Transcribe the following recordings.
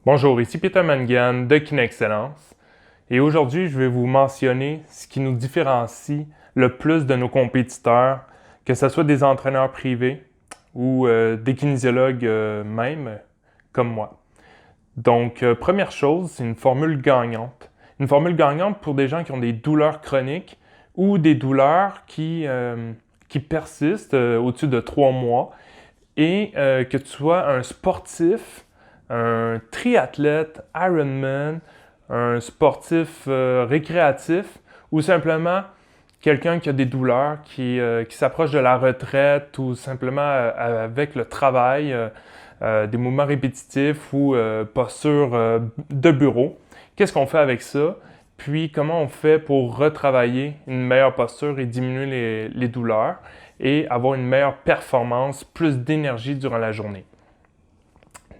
Bonjour, ici Peter Mangan de KineXcellence et aujourd'hui je vais vous mentionner ce qui nous différencie le plus de nos compétiteurs, que ce soit des entraîneurs privés ou des kinésiologues même, comme moi. Donc, première chose, c'est une formule gagnante. Une formule gagnante pour des gens qui ont des douleurs chroniques ou des douleurs qui persistent au-dessus de 3 mois et que tu sois un sportif, un triathlète, Ironman, un sportif récréatif ou simplement quelqu'un qui a des douleurs, qui s'approche de la retraite ou simplement avec le travail, des mouvements répétitifs ou postures de bureau. Qu'est-ce qu'on fait avec ça? Puis comment on fait pour retravailler une meilleure posture et diminuer les douleurs et avoir une meilleure performance, plus d'énergie durant la journée.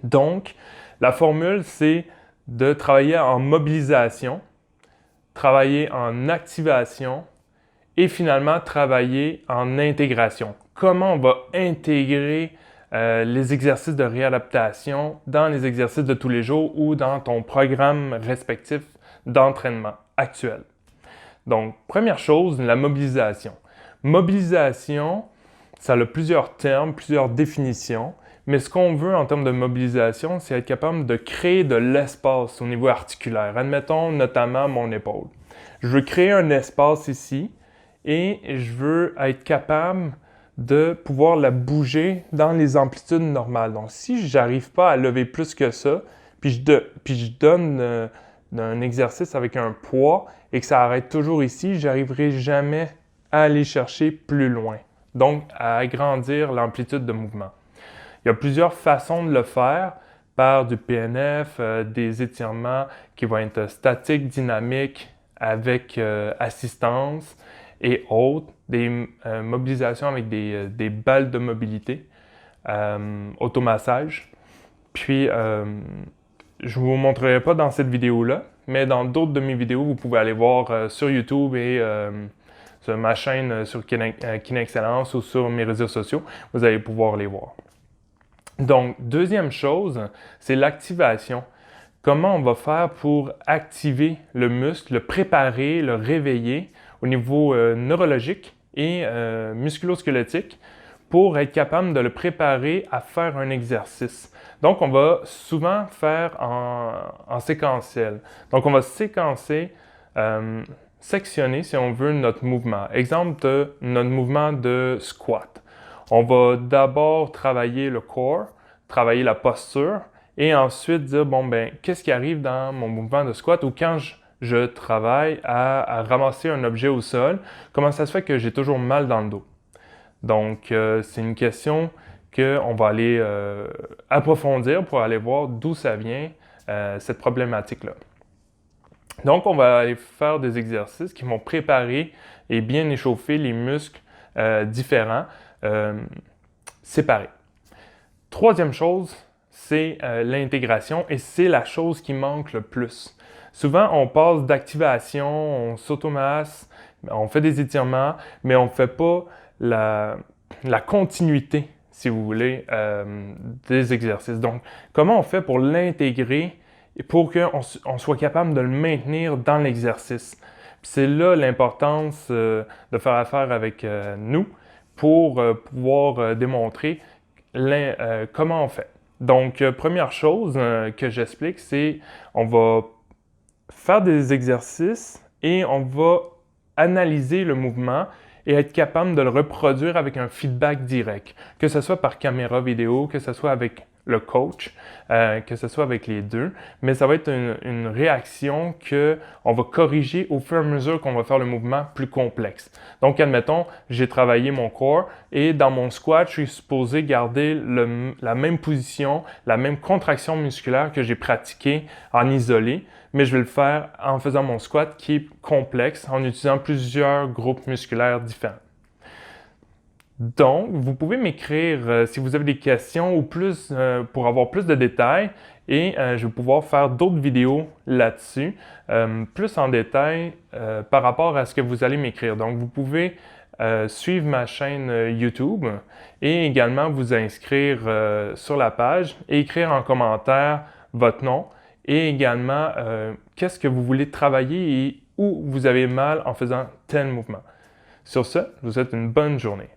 Donc, la formule, c'est de travailler en mobilisation, travailler en activation et finalement travailler en intégration. Comment on va intégrer les exercices de réadaptation dans les exercices de tous les jours ou dans ton programme respectif d'entraînement actuel. Donc, première chose, la mobilisation. Mobilisation, ça a plusieurs termes, plusieurs définitions, mais ce qu'on veut en termes de mobilisation, c'est être capable de créer de l'espace au niveau articulaire. Admettons notamment mon épaule. Je veux créer un espace ici et je veux être capable de pouvoir la bouger dans les amplitudes normales. Donc, si je n'arrive pas à lever plus que ça, puis je donne un exercice avec un poids et que ça arrête toujours ici, je n'arriverai jamais à aller chercher plus loin. Donc, à agrandir l'amplitude de mouvement. Il y a plusieurs façons de le faire par du PNF, des étirements qui vont être statiques, dynamiques, avec assistance et autres, des mobilisations avec des balles de mobilité, automassage. Puis, je ne vous montrerai pas dans cette vidéo-là, mais dans d'autres de mes vidéos, vous pouvez aller voir sur YouTube et sur ma chaîne sur KineXcellence ou sur mes réseaux sociaux, vous allez pouvoir les voir. Donc, deuxième chose, c'est l'activation. Comment on va faire pour activer le muscle, le préparer, le réveiller au niveau neurologique et musculo-squelettique pour être capable de le préparer à faire un exercice. Donc, on va souvent faire en séquentiel. Donc, on va séquencer, sectionner, si on veut, notre mouvement. Exemple de notre mouvement de squat. On va d'abord travailler le corps, travailler la posture, et ensuite dire, bon, ben, qu'est-ce qui arrive dans mon mouvement de squat ou quand je travaille à ramasser un objet au sol, comment ça se fait que j'ai toujours mal dans le dos? Donc, c'est une question qu'on va aller approfondir pour aller voir d'où ça vient, cette problématique-là. Donc, on va aller faire des exercices qui vont préparer et bien échauffer les muscles différents, séparés. Troisième chose, c'est l'intégration et c'est la chose qui manque le plus. Souvent, on passe d'activation, on s'automasse, on fait des étirements, mais on ne fait pas la continuité, si vous voulez, des exercices. Donc, comment on fait pour l'intégrer et pour qu'on soit capable de le maintenir dans l'exercice? C'est là l'importance de faire affaire avec nous pour pouvoir démontrer comment on fait. Donc, première chose que j'explique, c'est on va faire des exercices et on va analyser le mouvement et être capable de le reproduire avec un feedback direct, que ce soit par caméra vidéo, que ce soit avec le coach, que ce soit avec les deux, mais ça va être une réaction qu'on va corriger au fur et à mesure qu'on va faire le mouvement plus complexe. Donc, admettons, j'ai travaillé mon corps et dans mon squat, je suis supposé garder la même position, la même contraction musculaire que j'ai pratiquée en isolé, mais je vais le faire en faisant mon squat qui est complexe, en utilisant plusieurs groupes musculaires différents. Donc, vous pouvez m'écrire si vous avez des questions ou plus pour avoir plus de détails et je vais pouvoir faire d'autres vidéos là-dessus, plus en détail par rapport à ce que vous allez m'écrire. Donc, vous pouvez suivre ma chaîne YouTube et également vous inscrire sur la page et écrire en commentaire votre nom et également qu'est-ce que vous voulez travailler et où vous avez mal en faisant tel mouvement. Sur ce, je vous souhaite une bonne journée.